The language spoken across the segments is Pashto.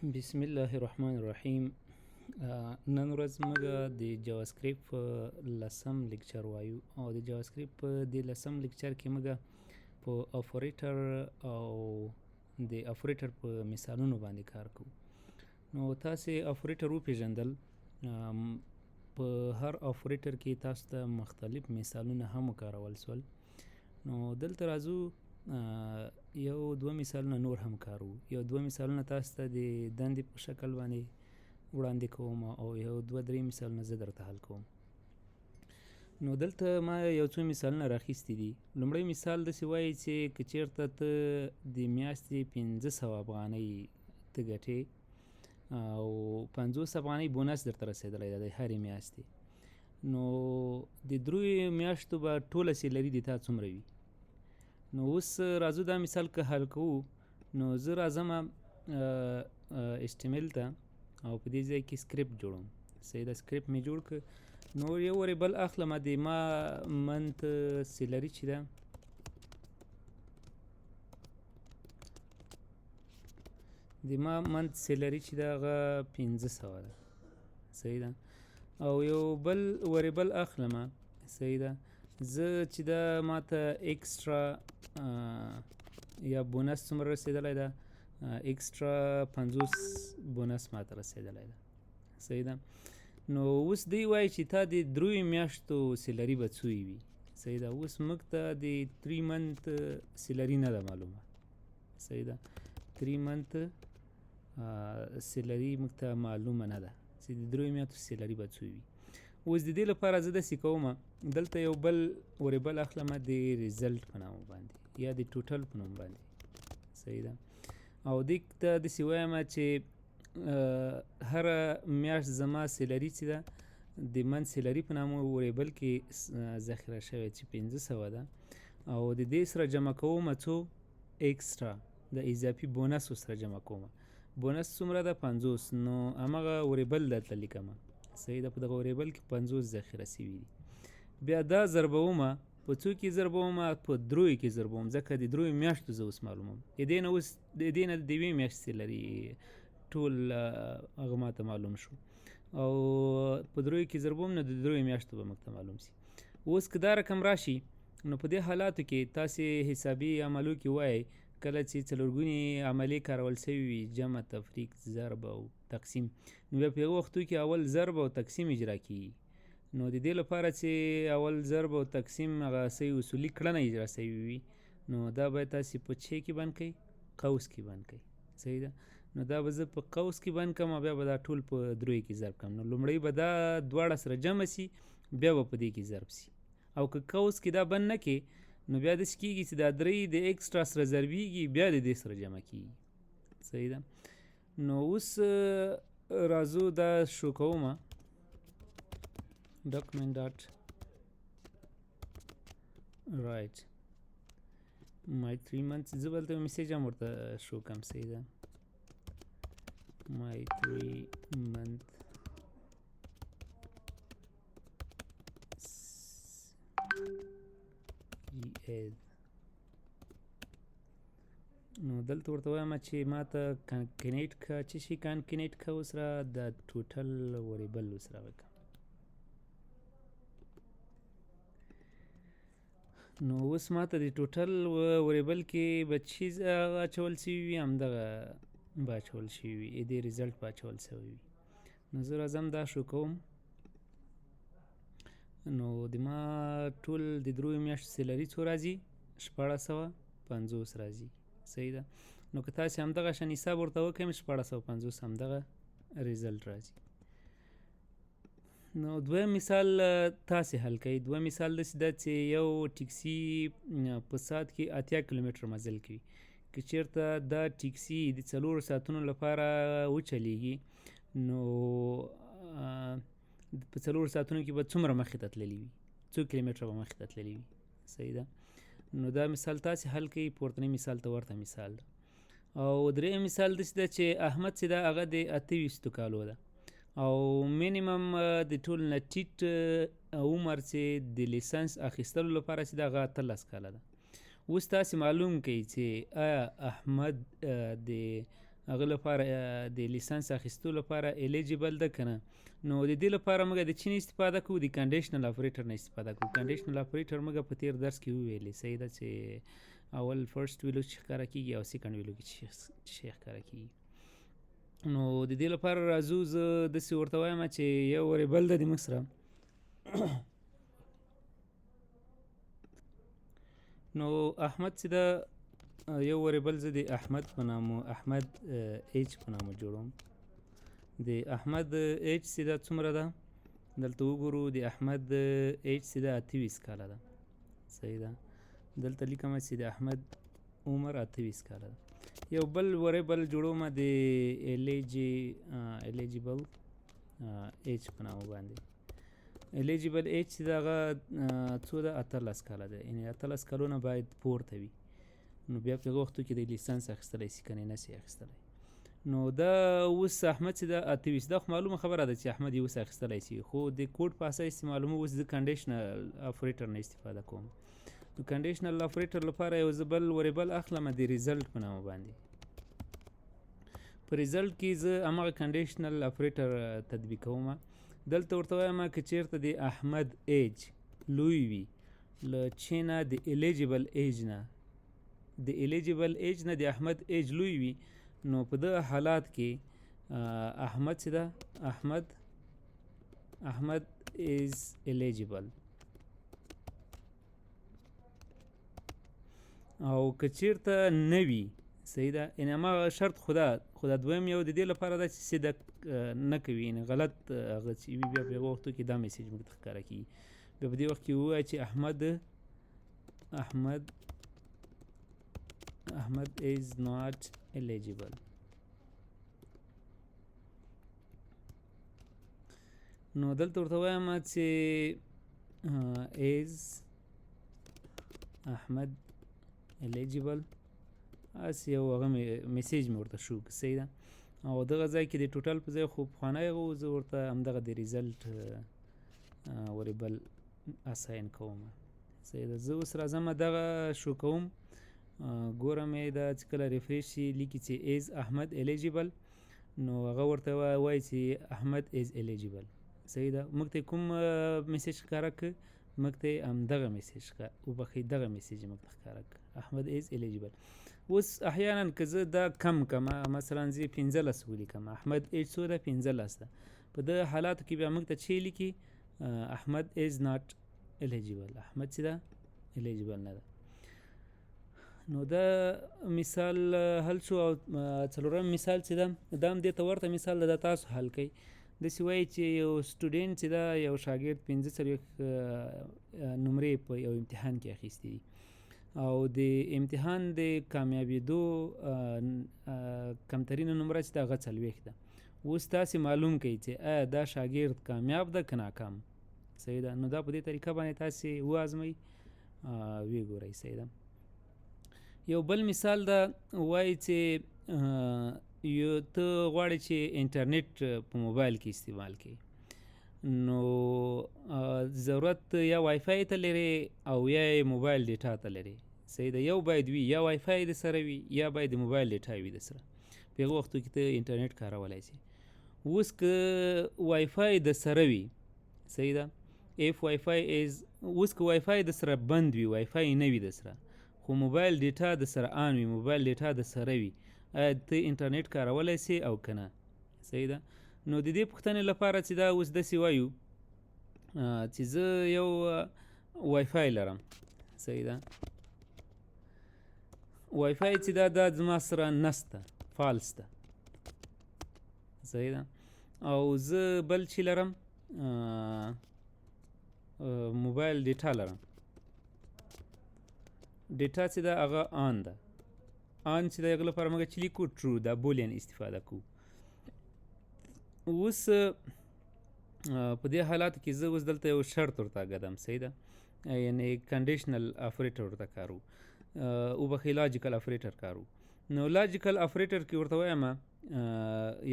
بسم الله الرحمن الرحیم. نن ورځ موږ د جاواسکریپټ په لسم لیکچر وایو او د جاواسکریپټ په دې لسم لیکچر کې موږ په افوریټر او د افوریټر په مثالونو باندې کار کوو. نو تاسې افوریټر وپېژندل. په هر افوریټر کې تاسو ته مختلف مثالونه هم وکارول سول. نو دلته راځو یو دوه مثالونه نور هم کارو. یو دوه مثالونه تاسو ته د دندې په شکل باندې وړاندې کوم او یو دوه درې مثالونه زه درته حل کوم. نو دلته ما یو څو مثالونه راخیستي دي. لومړی مثال داسې وایي چې که چېرته ته د میاشتې 500 افغانۍ ته ګټې او 50 افغانۍ بونس درته رسېدلی ده د هرې میاشتې، نو د دریو میاشتو به ټوله سیلري د تا څومره وي؟ نو اوس راځو دا مثال که حل کوو، نو زه راځم HTML ته او په دې ځای کې سکریپټ جوړوم. صحیح ده، سکریپټ مې جوړ کړ. نو یو وریبل اخلم د ما منت سیلري چې ده هغه 500 ده. صحیح ده. او یو بل وریبل اخلم. صحیح ده. زه چې دا ماته ایکسټرا یا بونس څومره رسېدلی ده، ایکسټرا 50 بونس ماته رسېدلی ده. صحیح ده. نو اوس دی وایي چې تا د دریو میاشتو سیلري به څوی وي. صحیح ده. اوس موږ ته د 3 منت سیلري نه ده معلومه. صحیح ده. 3 منت سیلري موږ ته معلومه نه ده چې د دریو میاشتو سیلري به څوی وي. اوس د دې لپاره زه داسې کوم، دلته یو بل وریبل اخلم د ریزلټ په نامه باندې یا د ټوټل په نوم باندې. صحیح ده. او دې ته داسې وایم چې هره میاشت زما سیلري چې ده د من سیلري په نامه وریبل کې ذخیره شوې چې 500 ده، او د دې سره جمع کوم څو ایکسټرا د اضافي بونس سره جمع کوم. بونس څومره ده؟ 50. نو همغه وریبل دلته لیکم. صحیح ده. په دغه وریبل کې 50 ذخیره شوي دي. بیا دا ضربوم په څو کې ضربوم؟ په دریو کې ضربوم، ځکه د دریو میاشتو زه اوس معلوموم. د دې نه د یوې میاشتې سیلري ټول هغه ماته معلوم شو، او په دریو کې ضربوم نو د دریو میاشتو به موږ ته معلوم شي. اوس که دا رقم راشي، نو په دې حالاتو کې تاسې حسابي عملو کې وایي کله چې څلورګونې عملې کارول شوي وي، جمع، تفریق، ضرب او تقسیم، نو بیا په هغو وختو کې اول ضرب او تقسیم اجرا کیږي. نو د دې لپاره چې اول ضرب او تقسیم هغه صحیح اصولي کړنه اجرا شوي وي، نو دا باید تاسې په چه کې بند کړئ؟ قوس کې بند کړئ. صحیح ده. نو دا به زه په قوس کې بند کړم او بیا به دا ټول په دریو کې ضرب کړم. نو لومړی به دا دواړه سره جمع سي، بیا به په دې کې ضرب سي. او که قوس کې دا بند نه کړې، نو بیا داسې کېږي چې دا درې د ایکسټرا سره ضربېږي، بیا د دې سره جمع کېږي. صحیح ده. نو اوس راځو دا شو کوم. document dot write my 3 months. زه بلته میسیج هم ورته شو کم. صحیح ده. my 3 month نو دلته ورته وایم چې ما ته کانکینیټ که چې شي کانکینیټ که وسره د ټوټل وریبل وسره وکړه. نو اوس ما ته د ټوټل وریبل کې به چیز اچول شوي وي، همدغه به اچول شوي وي، دې ریزلټ به اچول شوی وي. نو زه راځم دا شو کوم. نو د ما ټول د دریو میاشتو سیلري څو راځي؟ 1650 راځي. صحیح ده. نو که تاسې همدغه شان حساب ورته وکړئ 1650 همدغه ریزلټ راځي. نو دویم مثال تاسې حل کوئ. دویم مثال داسې ده چې یو ټکسي په ساعت کې 80 کیلومتر مزل کوي. که چېرته دا ټکسي د 4 ساعتونو لپاره وچلیږي، نو په 4 ساعتونو کې به څومره مخې ته تللی وي؟ څو کیلومتره به مخې ته تللی وي؟ صحیح ده. نو دا مثال تاسې حل کوئ. پورتنی مثال ته ورته مثال ده. او دریم مثال داسې ده چې احمد چې ده هغه د 28 کالو ده، او مینیمم د ټول نه ټیټ عمر چې د لیسنس اخیستلو لپاره چې ده هغه 18 کاله ده. اوس تاسې معلوم کړئ چې آیا احمد د هغه لپاره د لیسانس اخیستو لپاره الیجیبل ده که نه. نو د دې لپاره موږ د چی نه استفاده کوو؟ د کنډیشنل اپریټر نه استفاده کوو. کنډیشنل اپریټر موږ په تیر درس کې وویلې، صحیح ده، چې اول فرست ویلو چې ښکاره کېږي او سیکنډ ویلو کې چې شی ښکاره کېږي. نو د دې لپاره راځو، زه داسې ورته وایم چې یو وریبل ده د موږ سره. نو احمد چې ده یو وریبل زه د احمد په نامو، احمد ایچ په نامو جوړوم. د احمد ایچ چې ده څومره ده؟ دلته وګورو، د احمد ایچ چې ده 28 کاله ده، صحیح ده. دلته لیکم چې د احمد عمر 28 کاله ده. یو بل وریبل جوړوم د الیجیبل ایچ په نامو باندې. الیجیبل ایچ چې ده هغه څو ده؟ 18 کاله ده، یعنې 18 کالونه باید پورته وي. نو بیا په هغه وختو کې د لیسانس اخیستلی شي، که نه نشي اخیستلی. نو دا اوس احمد چې ده 28، دا خو معلومه خبره ده چې احمد یې اوس اخیستلی شي، خو د کوډ په اساس چې معلومه اوس زه کنډیشنل اپریټر نه استفاده کوم. نو کنډیشنل اپریټر لپاره یو زه بل وریبل اخلم د ریزلټ په نامه باندې. په ریزلټ کې زه هماغه کنډیشنل اپریټر تطبیق کوم. دلته ورته وایم که چیرته د احمد ایج لوی وي له چی نه، د الیجیبل ایج نه، د الیجیبل ایج نه د احمد ایج لوی وي، نو په دغه حالات کې احمد چې ده احمد از الیجیبل. او که چیرته نه وي، صحیح ده، یعنې هماغه شرط خو دا دویم یو د دې لپاره ده چې صدق نه کوي، یعنې غلط هغه چې وي، بیا په هغه وختو کې دا میسیج موږ ته ښکاره کېږي. بیا په دې وخت کې ووایه چې احمد is not eligible. نو دلته ورته وایم چې is احمد eligible، هسې یو هغه میسیج مې ورته شو، صحیح ده. او دغه ځای کې د ټوټل په ځای خو پخوانی هغه زه ورته همدغه د ریزلټ وریبل اساین کوم، صحیح ده. زه اوس راځم دغه شو کوم، ګورم یې دا چې کله ریفریش شي لیکي چې ایز احمد الیجیبل، نو هغه ورته وایي چې احمد ایز الیجیبل، صحیح ده. موږ ته کوم میسیج ښکاره کړ؟ موږ ته همدغه میسیج وبخښئ، دغه میسیج موږ ته ښکاره کړ، احمد ایز الیجیبل. اوس احیانا که زه دا کم کم، مثلا زه 15 ولیکم، احمد ایج څو ده؟ 15 ده. په دغه حالاتو کې بیا موږ ته چې لیکي احمد ایز ناٹ الیجیبل، احمد چې ده الیجیبل نه ده. نو دا مثال حل شو. او څلورم مثال چې ده دا هم دې ته ورته مثال ده، دا تاسو حل کوئ. داسې وایي چې یو سټوډنټ چې ده، یو شاګرد 45 نمرې په یو امتحان کې اخیستې دي، او د امتحان د کامیابېدو کمترینه نمره چې ده هغه 40 ده. اوس تاسې معلوم کړئ چې آیا دا شاګرد کامیاب ده که ناکام، صحیح ده. نو دا په دې طریقه باندې تاسې وازمئ، ویې ګورئ، صحیح ده. یو بل مثال ده، وایي چې ته غواړې چې انټرنیټ په موبایل کې استعمال کړې، نو ضرورت یا وای فای ته لرې او یا موبایل ډیټا ته لرې، صحیح ده. یو باید وي، یا وای فای د سره وي یا باید د موبایل ډیټا وي د سره، په هغه وختو کې ته انټرنیټ کارولی شي. اوس که وای فای د سره وي، صحیح ده، اف وای فای از، اوس که وای فای د سره بند وي، وای فای نه وي د سره، خو موبایل ډیټا د سره آن وي، موبایل ډیټا د سره وي، آیا ته انټرنیټ کارولی سي او که نه، صحیح ده. نو د دې پوښتنې لپاره چې دا اوس داسې وایو چې زه یو وای فای لرم، صحیح ده، وای فای چې دا زما سره نسته، فالس ده، صحیح ده. او زه بل چې لرم موبایل ډیټا لرم، ډیټا چې ده هغه آن ده، آن چې د هغه لپاره موږ چې لیکو ټرو، دا بولین استفاده کوو. اوس په دې حالاتو کې زه اوس دلته یو شرط ورته ږدم، صحیح ده، یعنې کنډیشنل اپریټر ورته کارو، وبخښئ لاجیکل اپریټر کارو. نو لاجیکل اپریټر کې ورته وایم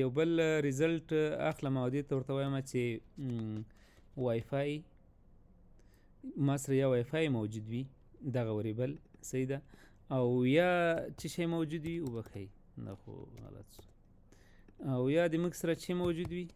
یو بل ریزلټ اخلم او دې ته ورته وایم چې وای فای، ما سره یا وای فای موجود وي، دغه وریبل، صحیح ده، او یا څه شی موجود وي، وبخښئ دا خو غلط شو. او یا د موږ سره چې موجود وي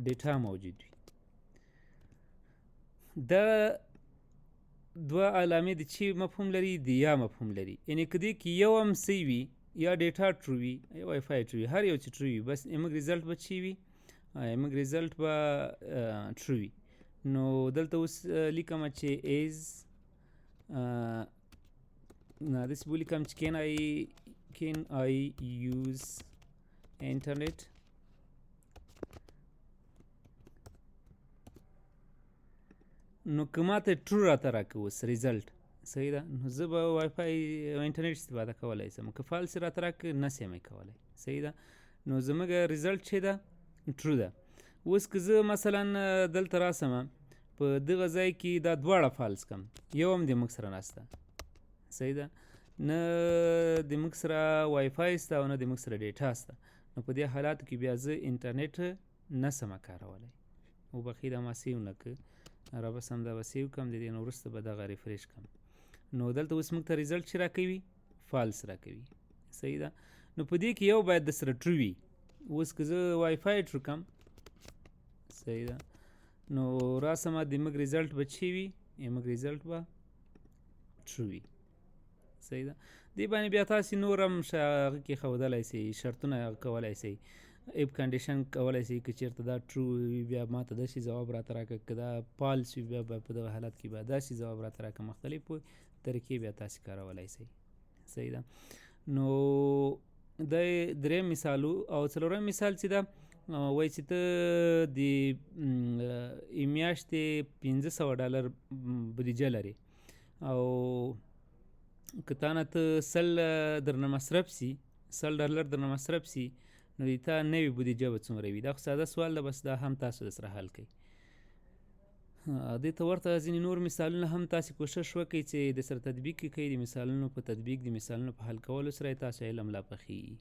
ډیټا موجود وي. دا دوه علامې د چې مفهوم لري د یا مفهوم لري. یعنې که دې کې یو هم صحیح وي یا ډیټا ټرو وي یا وای فای ټرو وي، هر یو چې ټرو وي بس زموږ ریزلټ به چې وي زموږ ریزلټ به ټرو وي. نو دلته اوس لیکم چې ایز داسې به ولیکم چې can I use internet نو که ماته ټرو راته راکړه اوس ریزلټ صحیح ده، نو زه به وای فای انټرنټ استفاده کولی شم. که فالس راته راکړه نه شم کولی صحیح ده. نو زموږ ریزلټ چې ده ټرو ده. اوس که زه مثلا دلته راسم په دغه ځای کې دا دواړه فالس کم، یو هم د موږ سره نشته صحیح ده، نه د موږ سره وای فای شته او نه د موږ سره ډیټا شته. نو په دې حالاتو کې بیا زه انټرنټ نه شم کارولی. وبخښئ دا ما سیو نه کړ، را بس هم دا به سیو کړم، د دې نه وروسته به دغه ریفریش کړم. نو دلته اوس موږ ته ریزلټ چې راکوي فالس راکوي صحیح ده. نو په دې کې یو باید د سره ټرو وي. اوس که زه وای فای ټرو کړم صحیح ده، نو راسم د موږ ریزلټ به چې وي موږ ریزلټ به ټرو وي صحیح ده. دې باندې بیا تاسې نور هم هغه کې ښودلی شئ، شرطونه کولی شئ، اف کنډیشن کولی شئ. که چېرته دا ټرو وي بیا ما ته داسې ځواب راته راکړه، که دا فالس وي بیا په دغه حالت کې به داسې ځواب راته راکړه. مختلفو طریقې بیا تاسې کارولی شئ صحیح ده. نو دا دریم مثال او څلورم مثال چې ده وایي چې ته د میاشتې $500 بودیجه لرې او که تا نه ته $100 درنه مصرف سي، $100 درنه مصرف سي، نو د تا نوې بودیجه به څومره وي؟ دا خو ساده سوال ده، بس دا هم تاسو د سره حل کوئ. دې ته ورته ځینې نور مثالونه هم تاسې کوشش وکړئ چې د سره تطبیق یې کوئ. د مثالونو په تطبیق د مثالونو په حل کولو سره یې تاسو علم لا پخېږي.